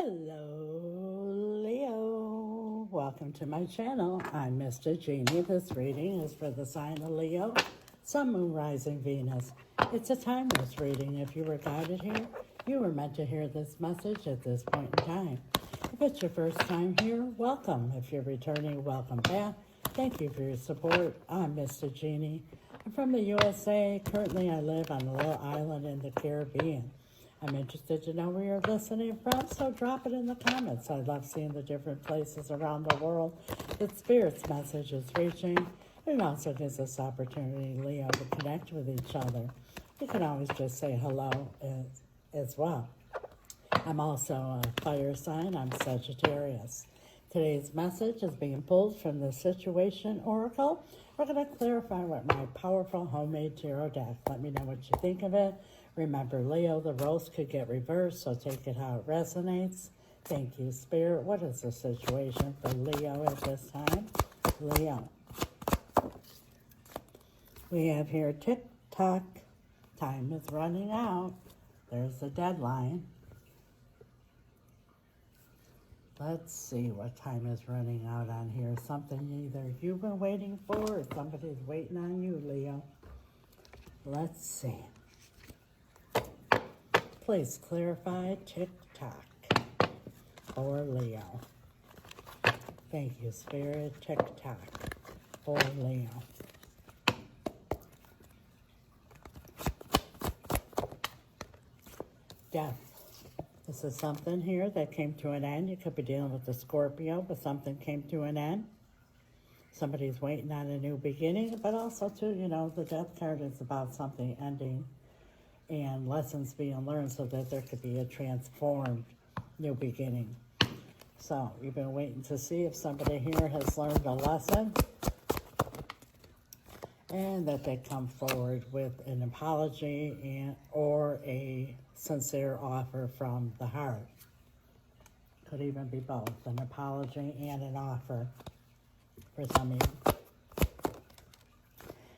Hello, Leo. Welcome to my channel. I'm Mystic.Jeanne. This reading is for the sign of Leo, Sun, Moon, Rising, Venus. It's a timeless reading. If you were guided here, you were meant to hear this message at this point in time. If it's your first time here, welcome. If you're returning, welcome back. Thank you for your support. I'm Mystic.Jeanne. I'm from the USA. Currently, I live on a little island in the Caribbean. I'm interested to know where you're listening from, so drop it in the comments. I love seeing the different places around the world that Spirit's message is reaching. It also gives us opportunity, Leo, to connect with each other. You can always just say hello as well. I'm also a fire sign. I'm Sagittarius. Today's message is being pulled from the Situation Oracle. We're going to clarify with my powerful homemade tarot deck. Let me know what you think of it. Remember, Leo, the roles could get reversed, so take it how it resonates. Thank you, Spirit. What is the situation for Leo at this time? Leo. We have here tick-tock. Time is running out. There's the deadline. Let's see what time is running out on here. Something either you've been waiting for or somebody's waiting on you, Leo. Let's see. Please clarify tick-tock for Leo. Thank you, Spirit. Tick-tock for Leo. Death. This is something here that came to an end. You could be dealing with the Scorpio, but something came to an end. Somebody's waiting on a new beginning, but also, too, you know, the death card is about something ending and lessons being learned so that there could be a transformed new beginning. So you've been waiting to see if somebody here has learned a lesson and that they come forward with an apology or a sincere offer from the heart. Could even be both, an apology and an offer for some of you.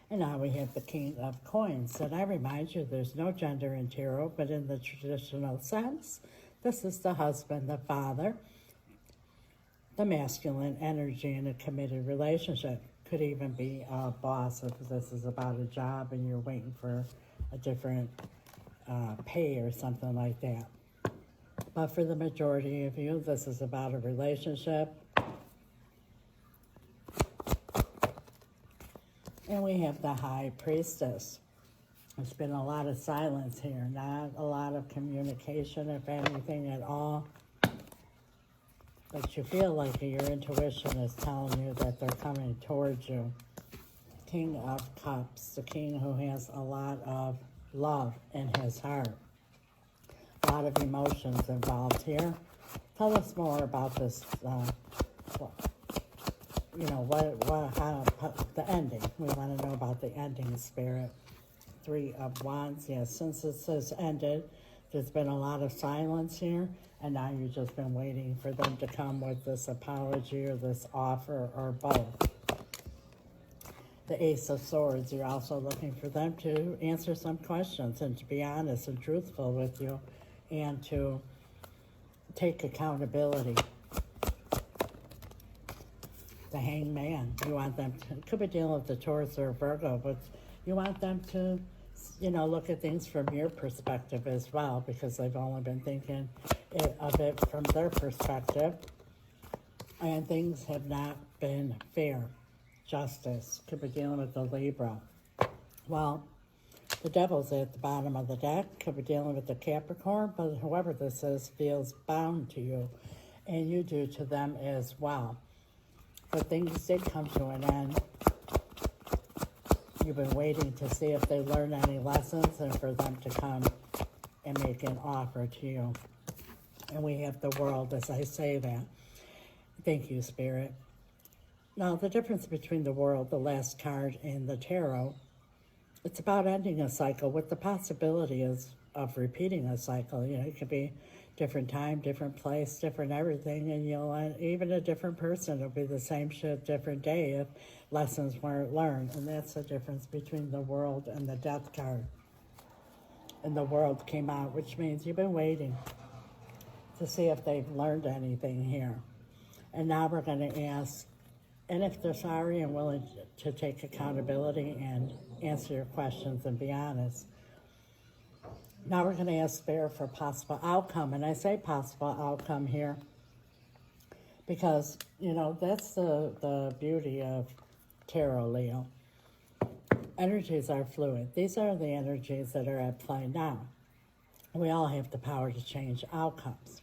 And now we have the King of Coins. And I remind you, there's no gender in tarot, but in the traditional sense, this is the husband, the father, the masculine energy in a committed relationship. Could even be a boss if this is about a job and you're waiting for a different pay or something like that. But for the majority of you, this is about a relationship. And we have the High Priestess. There's been a lot of silence here, not a lot of communication, if anything at all. But you feel like your intuition is telling you that they're coming towards you. King of Cups, the king who has a lot of love in his heart. A lot of emotions involved here. Tell us more about this, you know, how the ending. We want to know about the ending, Spirit. 3 of Wands. Yes, since this has ended, there's been a lot of silence here, and now you've just been waiting for them to come with this apology or this offer or both. The Ace of Swords, you're also looking for them to answer some questions and to be honest and truthful with you and to take accountability. The Hangman, you want them to, could be dealing with the Taurus or Virgo, but you want them to, you know, look at things from your perspective as well, because they've only been thinking of it from their perspective, and things have not been fair. Justice, could be dealing with the Libra. Well, the Devil's at the bottom of the deck, could be dealing with the Capricorn, but whoever this is feels bound to you, and you do to them as well. But things did come to an end. You've been waiting to see if they learn any lessons and for them to come and make an offer to you. And we have the World as I say that. Thank you, Spirit. Now, the difference between the World, the last card, and the Tarot, it's about ending a cycle with the possibility of repeating a cycle. You know, it could be different time, different place, different everything, and you'll even a different person. It'll be the same shit, different day if lessons weren't learned. And that's the difference between the World and the Death card. And the World came out, which means you've been waiting. to see if they've learned anything here. And now we're going to ask, and if they're sorry and willing to take accountability and answer your questions and be honest. Now we're going to ask Spirit for possible outcome. And I say possible outcome here because, you know, that's the beauty of tarot, Leo. Energies are fluid. These are the energies that are at play now. We all have the power to change outcomes.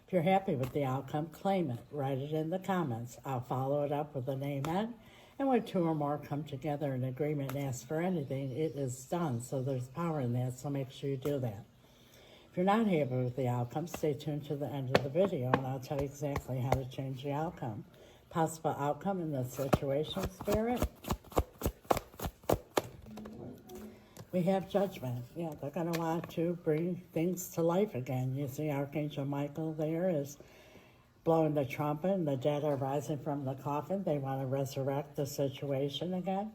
If you're happy with the outcome, claim it. Write it in the comments. I'll follow it up with an amen. And when two or more come together in agreement and ask for anything, it is done. So there's power in that, so make sure you do that. If you're not happy with the outcome, stay tuned to the end of the video, and I'll tell you exactly how to change the outcome. Possible outcome in this situation, Spirit. We have judgment. Yeah, they're going to want to bring things to life again. You see Archangel Michael there is blowing the trumpet, and the dead are rising from the coffin. They want to resurrect the situation again.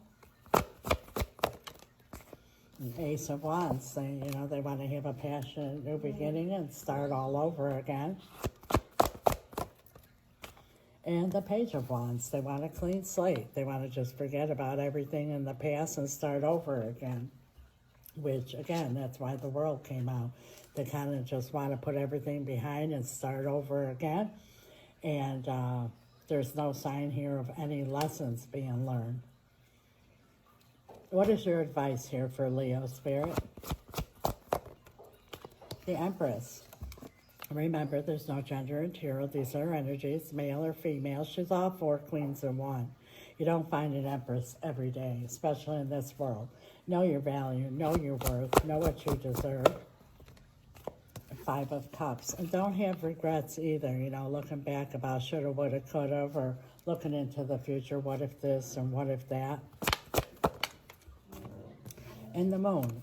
And Ace of Wands, they want to have a passionate new beginning and start all over again. And the Page of Wands, they want a clean slate. They want to just forget about everything in the past and start over again. Which, again, that's why the World came out. They kind of just want to put everything behind and start over again. And there's no sign here of any lessons being learned. What is your advice here for Leo, Spirit? The Empress. Remember, there's no gender in tarot. These are energies, male or female. She's all four queens in one. You don't find an Empress every day, especially in this world. Know your value, know your worth, know what you deserve. Five of Cups. And don't have regrets either, looking back about shoulda, woulda, coulda, or looking into the future, what if this and what if that. And the Moon.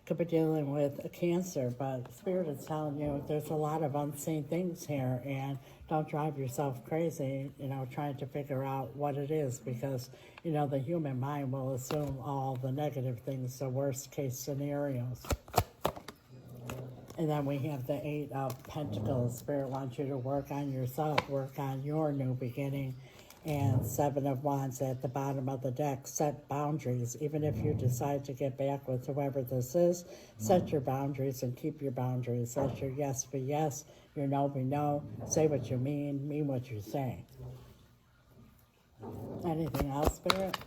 Could be dealing with a Cancer, but Spirit is telling you there's a lot of unseen things here, and don't drive yourself crazy, trying to figure out what it is, because, the human mind will assume all the negative things, the worst case scenarios. And then we have the Eight of Pentacles. Spirit wants you to work on yourself, work on your new beginning. And Seven of Wands at the bottom of the deck. Set boundaries. Even if you decide to get back with whoever this is, set your boundaries and keep your boundaries. Let your yes be yes, your no be no. Say what you mean what you say. Anything else, Spirit?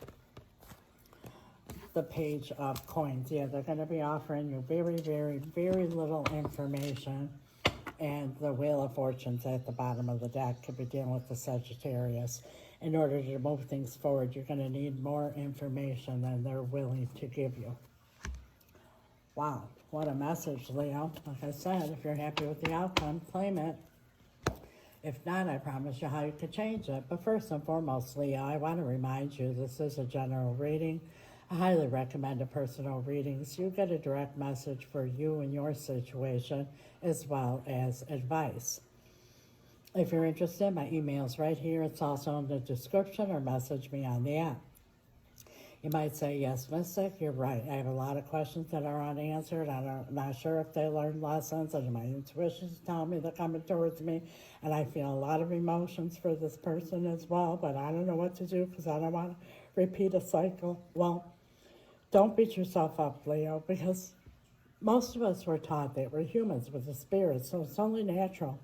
The Page of Coins. Yeah, they're going to be offering you very, very, very little information. And the Wheel of Fortune's at the bottom of the deck. Could be dealing with the Sagittarius. In order to move things forward, you're going to need more information than they're willing to give you. Wow, what a message, Leo. Like I said, if you're happy with the outcome, claim it. If not, I promise you how you could change it. But first and foremost, Leo, I want to remind you this is a general reading. I highly recommend a personal reading so you get a direct message for you and your situation, as well as advice. If you're interested, my email's right here. It's also in the description, or message me on the app. You might say, yes, Mystic, you're right. I have a lot of questions that are unanswered. I'm not sure if they learned lessons, and my intuition's telling me they're coming towards me, and I feel a lot of emotions for this person as well, but I don't know what to do because I don't want to repeat a cycle. Well, don't beat yourself up, Leo, because most of us were taught that we're humans with a spirit, so it's only natural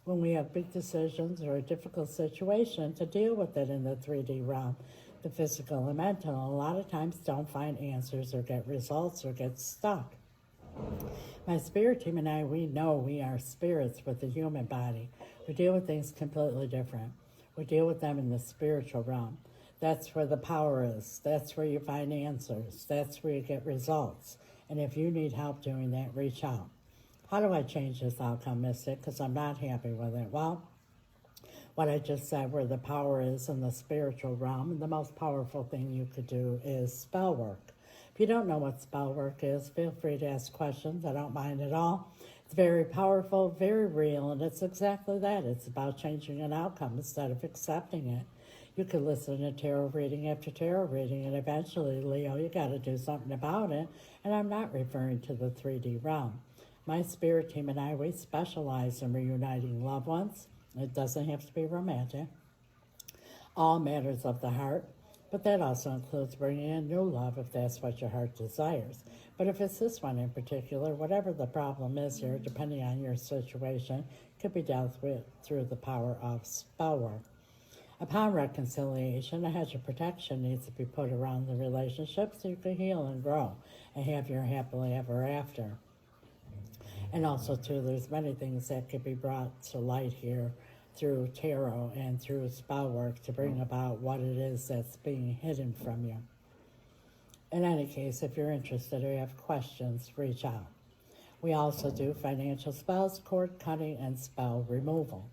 when we have big decisions or a difficult situation to deal with it in the 3D realm, the physical and mental. A lot of times don't find answers or get results or get stuck. My spirit team and I, we know we are spirits with a human body. We deal with things completely different. We deal with them in the spiritual realm. That's where the power is. That's where you find answers. That's where you get results. And if you need help doing that, reach out. How do I change this outcome, Mystic? Because I'm not happy with it. Well, what I just said, where the power is in the spiritual realm, and the most powerful thing you could do is spell work. If you don't know what spell work is, feel free to ask questions. I don't mind at all. It's very powerful, very real, and it's exactly that. It's about changing an outcome instead of accepting it. You could listen to tarot reading after tarot reading, and eventually, Leo, you got to do something about it. And I'm not referring to the 3D realm. My spirit team and I, we specialize in reuniting loved ones. It doesn't have to be romantic. All matters of the heart, but that also includes bringing in new love if that's what your heart desires. But if it's this one in particular, whatever the problem is here, depending on your situation, could be dealt with through the power of spell work. Upon reconciliation, a hedge of protection needs to be put around the relationship so you can heal and grow and have your happily ever after. And also, too, there's many things that could be brought to light here through tarot and through spell work to bring about what it is that's being hidden from you. In any case, if you're interested or you have questions, reach out. We also do financial spells, cord cutting, and spell removal.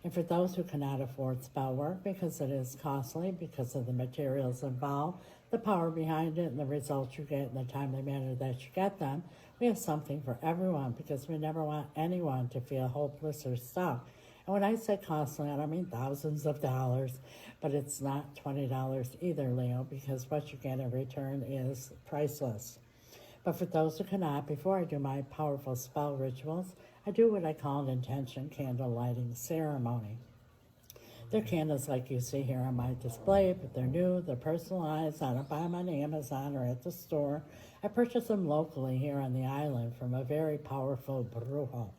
And for those who cannot afford spell work because it is costly, because of the materials involved, the power behind it, and the results you get in the timely manner that you get them, we have something for everyone because we never want anyone to feel hopeless or stuck. And when I say costly, I don't mean thousands of dollars, but it's not $20 either, Leo, because what you get in return is priceless. But for those who cannot, before I do my powerful spell rituals, I do what I call an intention candle lighting ceremony. They're candles like you see here on my display, but they're new, they're personalized. I don't buy them on Amazon or at the store. I purchase them locally here on the island from a very powerful brujo.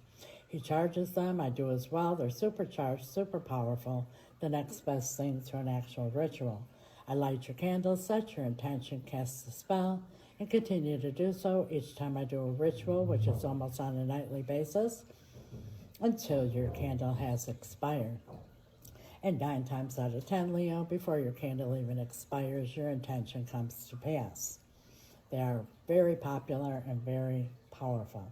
He charges them, I do as well. They're supercharged, super powerful, the next best thing to an actual ritual. I light your candles, set your intention, cast the spell, and continue to do so each time I do a ritual, which is almost on a nightly basis, until your candle has expired. And 9 times out of 10, Leo, before your candle even expires, your intention comes to pass. They are very popular and very powerful.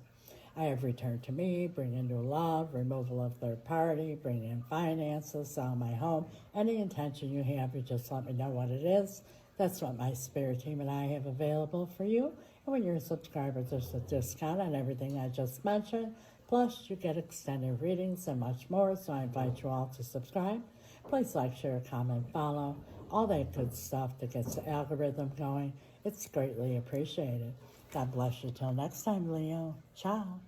I have returned to me, bring in new love, removal of third party, bring in finances, sell my home. Any intention you have, you just let me know what it is. That's what my spirit team and I have available for you. And when you're a subscriber, there's a discount on everything I just mentioned. Plus, you get extended readings and much more, so I invite you all to subscribe. Please like, share, comment, follow, all that good stuff that gets the algorithm going. It's greatly appreciated. God bless you till next time, Leo. Ciao.